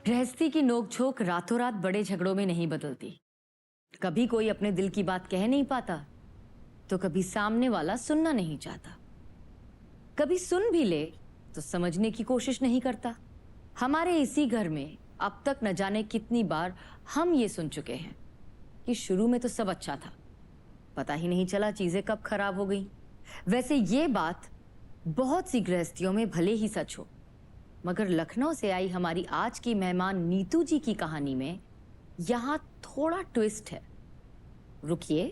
गृहस्थी की नोकझोंक रातों रात बड़े झगड़ों में नहीं बदलती। कभी कोई अपने दिल की बात कह नहीं पाता, तो कभी सामने वाला सुनना नहीं चाहता। कभी सुन भी ले तो समझने की कोशिश नहीं करता। हमारे इसी घर में अब तक न जाने कितनी बार हम ये सुन चुके हैं कि शुरू में तो सब अच्छा था, पता ही नहीं चला चीजें कब खराब हो गई। वैसे ये बात बहुत सी गृहस्थियों में भले ही सच हो, मगर लखनऊ से आई हमारी आज की मेहमान नीतू जी की कहानी में यहां थोड़ा ट्विस्ट है। रुकिए,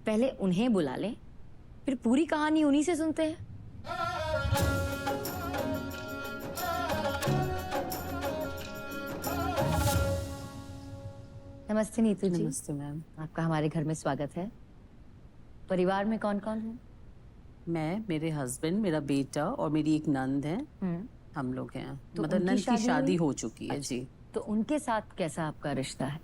पहले उन्हें बुला लें, फिर पूरी कहानी उन्हीं से सुनते हैं। नमस्ते नीतू जी। नमस्ते मैम। आपका हमारे घर में स्वागत है। परिवार में कौन कौन है? मैं, मेरे हस्बैंड, मेरा बेटा और मेरी एक नंद है। हम लोग हैं। तो मतलब उनकी नंद की शादी हुई? हो चुकी है। जी। तो उनके साथ कैसा आपका रिश्ता है?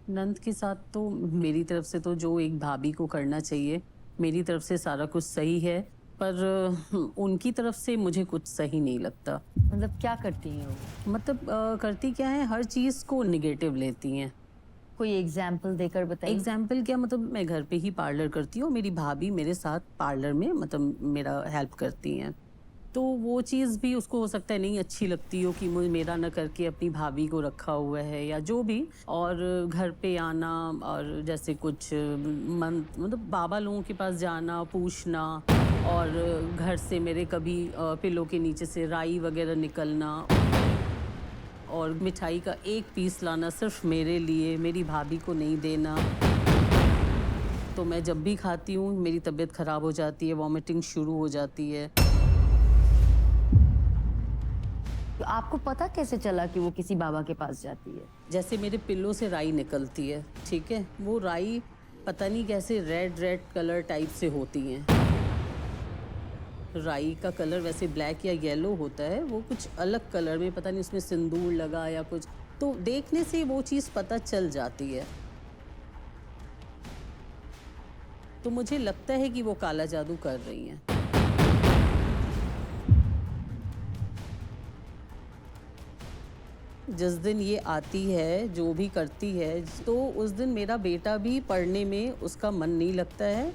नंद के साथ तो मेरी तरफ से तो जो एक भाभी को करना चाहिए, मेरी तरफ से सारा कुछ सही है, पर उनकी तरफ से मुझे कुछ सही नहीं लगता। मतलब क्या करती हैं वो? मतलब करती क्या है, हर चीज़ को निगेटिव लेती हैं। कोई एग्जाम्पल देकर बताइए। एग्जाम्पल क्या, मतलब मैं घर पे ही पार्लर करती हूँ, मेरी भाभी मेरे साथ पार्लर में मतलब मेरा हेल्प करती हैं। तो वो चीज़ भी उसको हो सकता है नहीं अच्छी लगती हो कि मुझे मेरा न करके अपनी भाभी को रखा हुआ है या जो भी। और घर पे आना और जैसे कुछ मतलब बाबा लोगों के पास जाना, पूछना, और घर से मेरे कभी पिलो के नीचे से राई वगैरह निकलना, और मिठाई का एक पीस लाना सिर्फ मेरे लिए, मेरी भाभी को नहीं देना। तो मैं जब भी खाती हूँ मेरी तबीयत ख़राब हो जाती है, वॉमिटिंग शुरू हो जाती है। तो आपको पता कैसे चला कि वो किसी बाबा के पास जाती है? जैसे मेरे पिल्लों से राई निकलती है, ठीक है, वो राई पता नहीं कैसे रेड रेड कलर टाइप से होती हैं। राई का कलर वैसे ब्लैक या येलो होता है, वो कुछ अलग कलर में, पता नहीं उसमें सिंदूर लगा या कुछ, तो देखने से वो चीज़ पता चल जाती है। तो मुझे लगता है कि वो काला जादू कर रही हैं। जिस दिन ये आती है, जो भी करती है, तो उस दिन मेरा बेटा भी पढ़ने में उसका मन नहीं लगता है।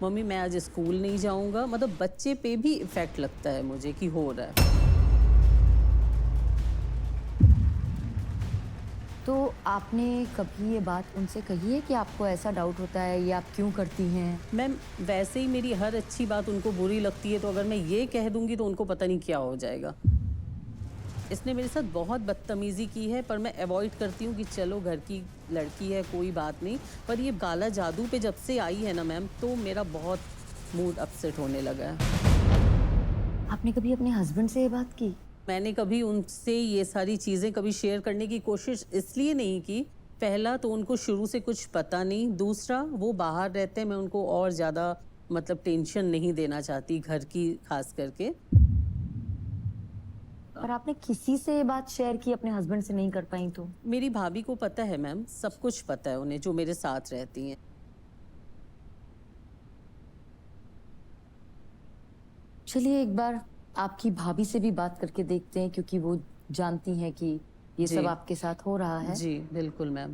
मम्मी मैं आज स्कूल नहीं जाऊंगा, मतलब बच्चे पे भी इफेक्ट लगता है मुझे कि हो रहा है। तो आपने कभी ये बात उनसे कही है कि आपको ऐसा डाउट होता है, ये आप क्यों करती हैं? मैम वैसे ही मेरी हर अच्छी बात उनको बुरी लगती है, तो अगर मैं ये कह दूंगी तो उनको पता नहीं क्या हो जाएगा। इसने मेरे साथ बहुत बदतमीज़ी की है, पर मैं अवॉइड करती हूँ कि चलो घर की लड़की है, कोई बात नहीं। पर ये काला जादू पे जब से आई है ना मैम, तो मेरा बहुत मूड अपसेट होने लगा है। आपने कभी अपने हस्बैंड से ये बात की? मैंने कभी उनसे ये सारी चीज़ें कभी शेयर करने की कोशिश इसलिए नहीं की, पहला तो उनको शुरू से कुछ पता नहीं, दूसरा वो बाहर रहते हैं, मैं उनको और ज़्यादा मतलब टेंशन नहीं देना चाहती घर की खास करके। पर आपने किसी से ये बात शेयर की, अपने हस्बैंड से नहीं कर पाई तो? मेरी भाभी को पता है मैम, सब कुछ पता है उन्हें, जो मेरे साथ रहती हैं। चलिए एक बार आपकी भाभी से भी बात करके देखते हैं, क्योंकि वो जानती हैं कि ये जी। सब आपके साथ हो रहा है। जी बिल्कुल मैम।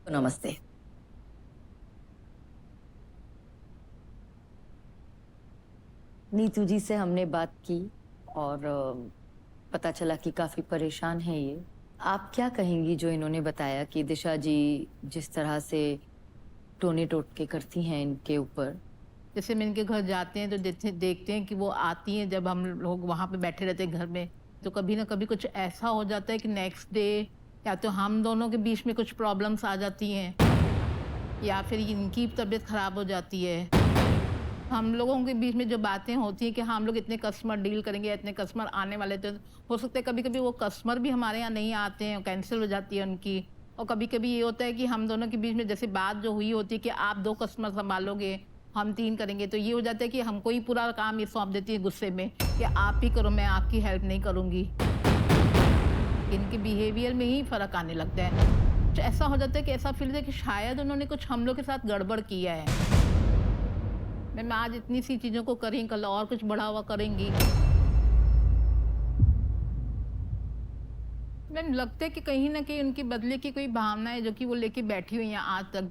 तो नमस्ते। नीतू जी से हमने बात की और पता चला कि काफी परेशान है ये। आप क्या कहेंगी जो इन्होंने बताया कि दिशा जी जिस तरह से टोने टोटके करती हैं इनके ऊपर? जैसे हम इनके घर जाते हैं तो देखते हैं कि वो आती हैं, जब हम लोग वहाँ पे बैठे रहते हैं घर में, तो कभी ना कभी कुछ ऐसा हो जाता है कि नेक्स्ट डे या तो हम दोनों के बीच में कुछ प्रॉब्लम्स आ जाती हैं, या फिर इनकी तबीयत ख़राब हो जाती है। हम लोगों के बीच में जो बातें होती हैं कि हम लोग इतने कस्टमर डील करेंगे, इतने कस्टमर आने वाले, तो हो सकता है कभी कभी वो कस्टमर भी हमारे यहाँ नहीं आते हैं, कैंसिल हो जाती है उनकी। और कभी कभी ये होता है कि हम दोनों के बीच में जैसे बात जो हुई होती है कि आप 2 कस्टमर संभालोगे, हम 3 करेंगे, तो ये हो जाता है कि हमको ही पूरा काम ये सौंप देती है गुस्से में कि आप ही करो, मैं आपकी हेल्प नहीं करूँगी। इनके बिहेवियर में ही फ़र्क आने लगता है। कुछ ऐसा हो जाता है कि ऐसा फील होता है कि शायद उन्होंने कुछ हम लोग के साथ गड़बड़ किया है। मैं आज इतनी सी चीज़ों को करें, कल और कुछ बढ़ा हुआ करेंगी। मैम लगता है कि कहीं ना कहीं उनकी बदले की कोई भावना है जो कि वो लेके बैठी हुई हैं आज तक।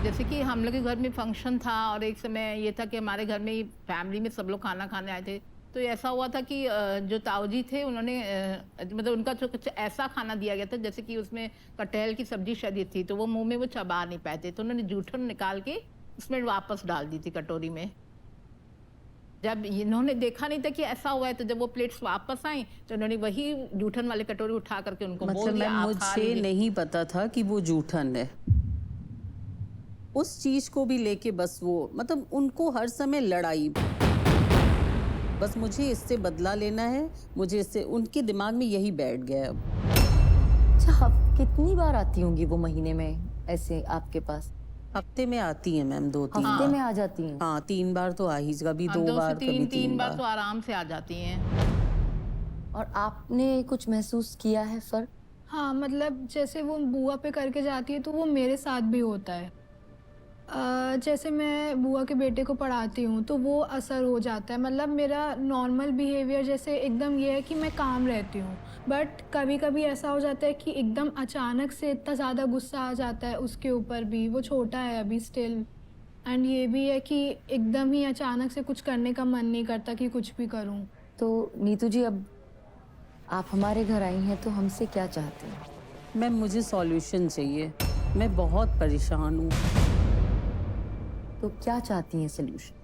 जैसे कि हम लोग के घर में फंक्शन था और एक समय ये था कि हमारे घर में ही फैमिली में सब लोग खाना खाने आए थे, तो ऐसा हुआ था कि जो ताऊ जी थे उन्होंने मतलब उनका जो कुछ ऐसा खाना दिया गया था जैसे कि उसमें कटहल की सब्जी शदी थी, तो वो मुंह में वो चबा नहीं पाए थे, तो उन्होंने जूठन निकाल के उसमें वापस डाल दी थी कटोरी में। जब इन्होंने देखा नहीं था कि ऐसा हुआ है, तो जब वो प्लेट्स वापस आई तो उन्होंने वही जूठन वाली कटोरी उठा करके उनको बोल मतलब दिया मैम आप खा मुझे लीजिए। नहीं पता था कि वो जूठन है। उस चीज को भी लेके बस वो मतलब उनको हर समय लड़ाई, बस मुझे इससे बदला लेना है, मुझे इससे, उनके दिमाग में यही बैठ गया है अब। अच्छा, आप कितनी बार आती होंगी वो महीने में ऐसे आपके पास? हफ्ते में आती है मैम 2-3 हफ्ते बार। में आ जाती हैं? हाँ 3 बार तो आ ही, कभी हाँ, 2 2 से बार, कभी 3 बार 3 तो बार। आराम से आ जाती हैं। और आपने कुछ महसूस किया है फर्क? हाँ, मतलब जैसे वो बुआ पे करके जाती है तो वो मेरे साथ भी होता है। जैसे मैं बुआ के बेटे को पढ़ाती हूँ तो वो असर हो जाता है। मतलब मेरा नॉर्मल बिहेवियर जैसे एकदम ये है कि मैं काम रहती हूँ, बट कभी कभी ऐसा हो जाता है कि एकदम अचानक से इतना ज़्यादा गुस्सा आ जाता है उसके ऊपर भी। वो छोटा है अभी स्टिल, एंड ये भी है कि एकदम ही अचानक से कुछ करने का मन नहीं करता कि कुछ भी करूँ। तो नीतू जी, अब आप हमारे घर आई हैं तो हमसे क्या चाहते हैं? मैम मुझे सॉल्यूशन चाहिए, मैं बहुत परेशान हूँ। तो क्या चाहती हैं सोल्यूशन?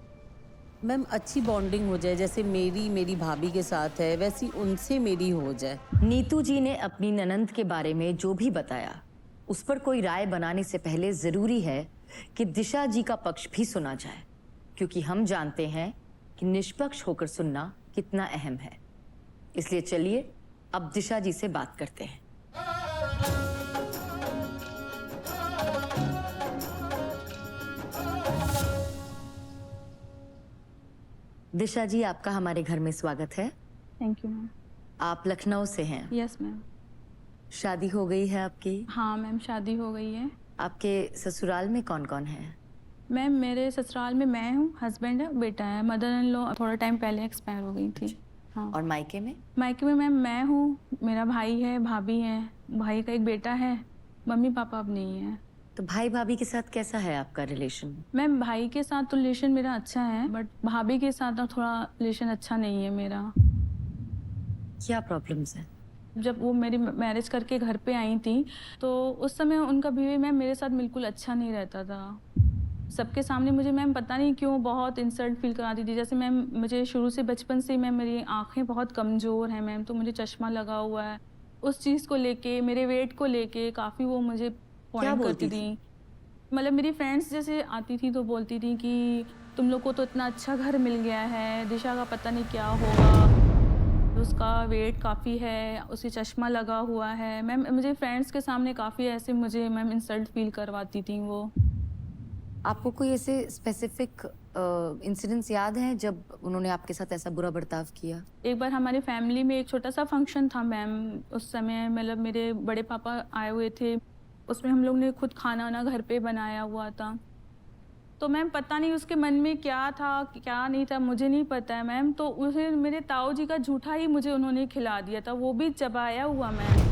मैम अच्छी बॉन्डिंग हो जाए, जैसे मेरी भाभी के साथ है वैसी उनसे मेरी हो जाए। नीतू जी ने अपनी ननंद के बारे में जो भी बताया उस पर कोई राय बनाने से पहले जरूरी है कि दिशा जी का पक्ष भी सुना जाए, क्योंकि हम जानते हैं कि निष्पक्ष होकर सुनना कितना अहम है। इसलिए चलिए अब दिशा जी से बात करते हैं। दिशा जी, आपका हमारे घर में स्वागत है। Thank you ma'am. आप लखनऊ से हैं। Yes ma'am. शादी हो गई है आपकी? हाँ मैम, शादी हो गई है। आपके ससुराल में कौन कौन है? मैम मेरे ससुराल में मैं हूँ, हस्बैंड है, बेटा है। मदर इन लॉ थोड़ा टाइम पहले एक्सपायर हो गई थी। हाँ। और मायके में? मायके में मैम मैं हूँ, मेरा भाई है, भाभी है, भाई का एक बेटा है, मम्मी पापा अब नहीं है। तो भाई भाभी के साथ कैसा है आपका रिलेशन? मैम भाई के साथ तो रिलेशन मेरा अच्छा है, बट भाभी के साथ ना थोड़ा रिलेशन अच्छा नहीं है मेरा। क्या प्रॉब्लम्स हैं? जब वो मेरी मैरिज करके घर पे आई थी तो उस समय उनका बिहेवियर मैम मेरे साथ बिल्कुल अच्छा नहीं रहता था। सबके सामने मुझे मैम पता नहीं क्यों बहुत इंसल्ट फील कराती थी। जैसे मैम मुझे शुरू से बचपन से मैम मेरी आंखें बहुत कमज़ोर हैं मैम, तो मुझे चश्मा लगा हुआ है। उस चीज़ को लेके, मेरे वेट को लेके काफ़ी वो मुझे पॉइंट करती थी। मतलब मेरी फ्रेंड्स जैसे आती थी तो बोलती थी कि तुम लोग को तो इतना अच्छा घर मिल गया है, दिशा का पता नहीं क्या होगा, उसका वेट काफ़ी है, उसे चश्मा लगा हुआ है। मैम मुझे फ्रेंड्स के सामने काफ़ी ऐसे मुझे मैम इंसल्ट फील करवाती थी वो। आपको कोई ऐसे स्पेसिफिक इंसिडेंट्स याद हैं जब उन्होंने आपके साथ ऐसा बुरा बर्ताव किया? एक बार हमारी फैमिली में एक छोटा सा फंक्शन था मैम, उस समय मतलब मेरे बड़े पापा आए हुए थे, उसमें हम लोग ने खुद खाना वाना घर पे बनाया हुआ था। तो मैम पता नहीं उसके मन में क्या था क्या नहीं था, मुझे नहीं पता है मैम। तो उसे मेरे ताऊ जी का जूठा ही मुझे उन्होंने खिला दिया था, वो भी चबाया हुआ मैम।